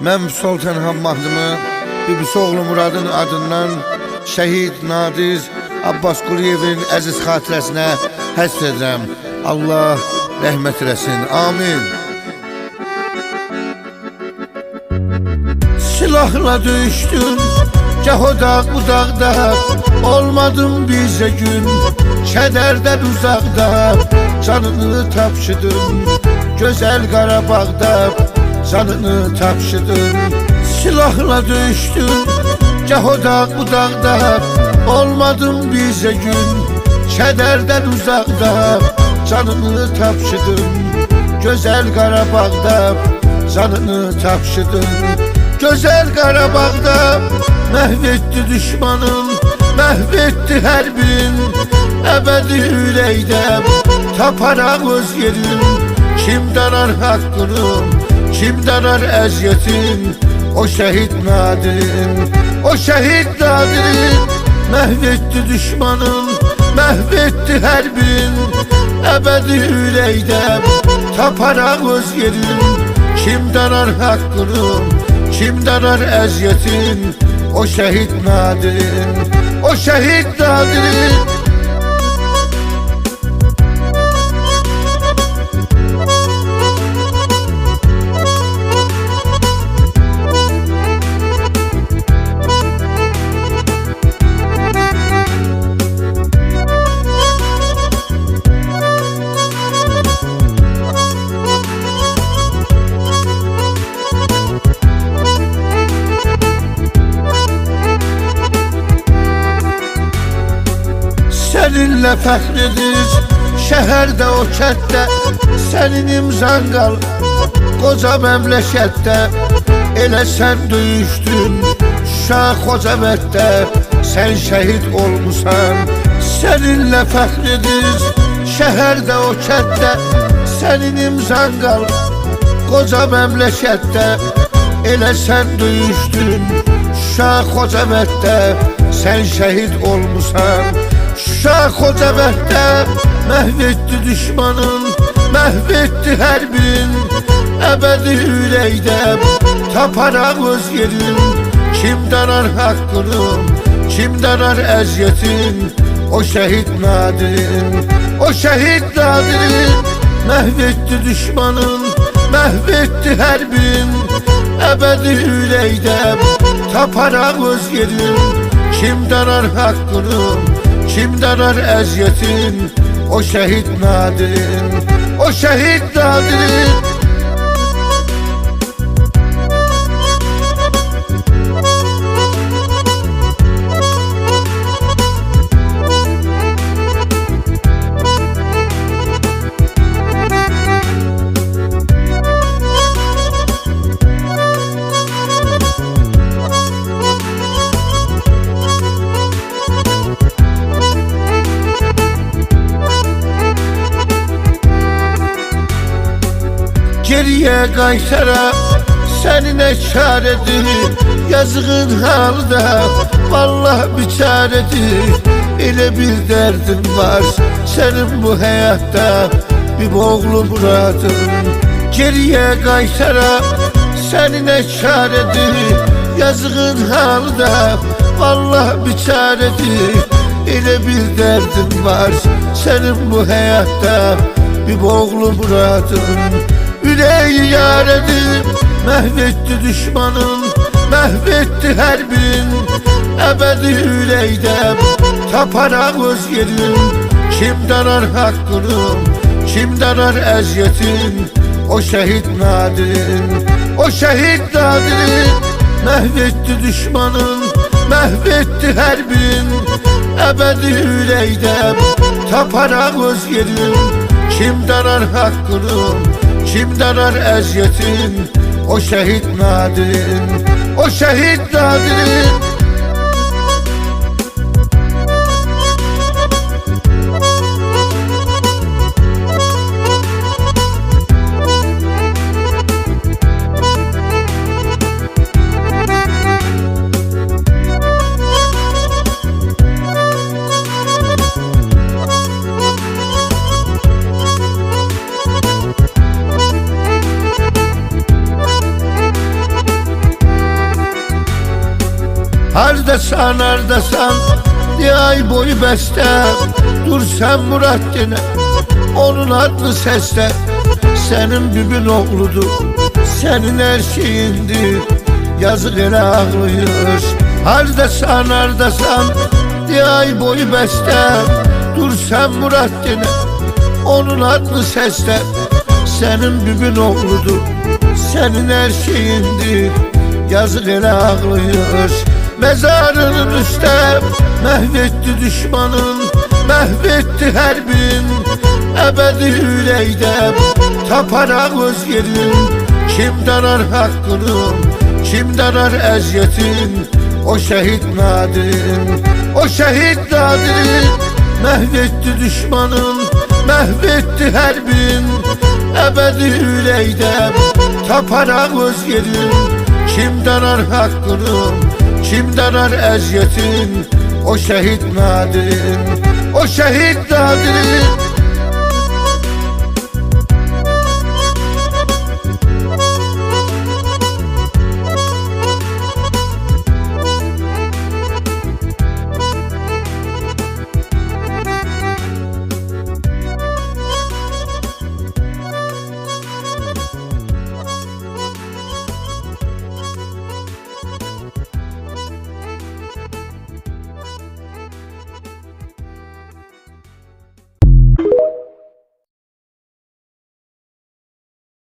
Mən Sultan Hammahdımı bibisi oğlu Muradın adından şəhid Nadir Abbas Quliyevin əziz xatirəsinə həsr edirəm. Allah rəhmət eləsin. Amin. Silahla döyüşdüm, gah o dağ bu dağda, olmadım bizə gün, kədərdən uzaqda, canını tapşıdım, gözəl Qarabağda, canını tapşıdım. Silahla döyüşdüm, gah o dağ bu dağda, olmadım bizə gün, kədərdən uzaqda, canını tapşıdım, gözəl Qarabağda, canını tapşıdım. Gözəl Qarabağda məhv etdi düşmanın, məhv etdi hər birin, əbədi ürəkdə taparaq öz yerin. Kim darar haqqını, kim darar əziyyətin, o şəhid Nadirin, o şəhid Nadirin. Məhv etdi düşmanın, məhv etdi hər birin, əbədi ürəkdə taparaq öz yerin. Kim darar haqqını, kim darar əziyyətin, o şəhid Nadirin, o şəhid Nadirin. Səninlə fəxridir şəhərdə o kətdə, sənin imzan qal qoca məmləkətdə. Elə sən döyüşdün Şuşa Xocavənddə, sən şəhid olmusan. Səninlə fəxridir şəhərdə o kətdə, sənin imzan qal qoca məmləkətdə. Elə sən döyüşdün Şuşa Xocavənddə, sən şəhid olmusan. Şuşa Xocavənddə məhv etdi düşmanın, məhv etdi hər birin, əbədi ürəkdə taparaq öz yerin. Kim darar haqqını, kim darar əziyyətin, o şəhid Nadirin, o şəhid Nadirin. Məhv etdi düşmanın, məhv etdi hər birin, əbədi ürəkdə taparaq öz yerin. Kim darar haqqını, kim darar əziyyətin, o şəhid Nadirin, o şəhid Nadirin. Geriyə qaytara səninə çarədir, yazığın halda vallah biçarədir. Elə bir dərdin var sənin bu həyatda, bir oğlu Muradın. Geriyə qaytara səninə çarədir, yazığın halda vallah biçarədir. Elə bir dərdin var sənin bu həyatda, bir oğlu Muradın. Ürəyi yarədir, məhv etdi düşmanın, məhv etdi hər birin, əbədi ürəkdə taparaq öz yerin. Kim darar haqqını, kim darar əziyyətin, o şəhid Nadirin, o şəhid Nadirin. Məhv etdi düşmanın, məhv etdi hər birin, əbədi ürəkdə taparaq öz yerin. Kim darar haqqını, kim darar əziyyətin, o şəhid Nadirin, o şəhid Nadirin. Hardasan, hardasan diye ay boyu bəstə. Dur sen Murad dene, onun adını səslə. Sənin bibin oğludur, sənin hər şeyindir. Yazıq elə ağlayır. Hardasan, hardasan diye ay boyu bəstə. Dur sen Murad dene, onun adını səslə. Sənin bibin oğludur, sənin hər şeyindir. Yazıq elə ağlayır. Mezarının üstə məhv etdi düşmanın, məhv etdi hərbin. Əbədi ürəkdə taparaq öz yerin. Kim darar haqqını, kim darar əziyyətin? O şəhid Nadirin, o şəhid Nadirin. Məhv etdi düşmanın, məhv etdi hərbin. Əbədi ürəkdə taparaq öz yerin. Kim darar haqqını, kim darar əziyyətin? O şəhid Nadirin, o şəhid Nadirin.